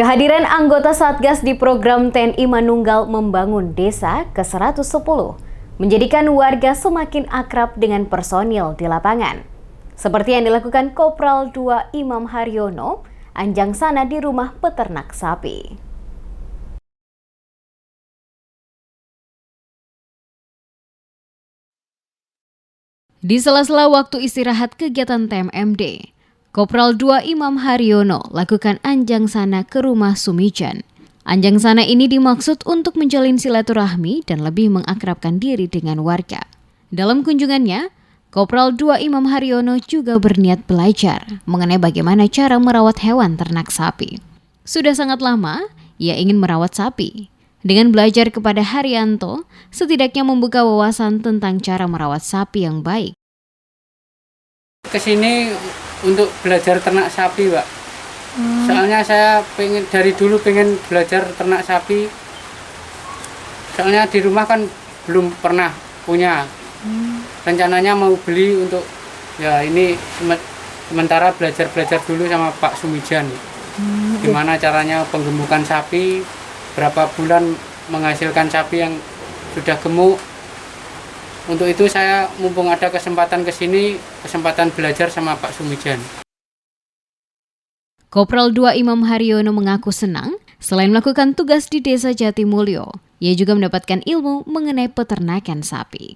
Kehadiran anggota Satgas di program TNI Manunggal Membangun Desa ke-110 menjadikan warga semakin akrab dengan personil di lapangan. Seperti yang dilakukan Kopral II Imam Haryono, Anjang Sana di rumah peternak sapi. Di sela-sela waktu istirahat kegiatan TMMD, Kopral II Imam Haryono lakukan Anjang Sana ke rumah Sumijan. Anjang Sana ini dimaksud untuk menjalin silaturahmi dan lebih mengakrabkan diri dengan warga. Dalam kunjungannya, Kopral II Imam Haryono juga berniat belajar mengenai bagaimana cara merawat hewan ternak sapi. Sudah sangat lama, ia ingin merawat sapi. Dengan belajar kepada Haryanto, setidaknya membuka wawasan tentang cara merawat sapi yang baik. Kesini untuk belajar ternak sapi, Pak. Soalnya saya dari dulu pengen belajar ternak sapi. Soalnya di rumah kan belum pernah punya. Rencananya mau beli untuk ini sementara belajar dulu sama Pak Sumijan. Gimana caranya penggemukan sapi, berapa bulan menghasilkan sapi yang sudah gemuk. Untuk itu saya mumpung ada kesempatan kesempatan belajar sama Pak Sumijan. Kopral II Imam Haryono mengaku senang selain melakukan tugas di Desa Jatimulyo, ia juga mendapatkan ilmu mengenai peternakan sapi.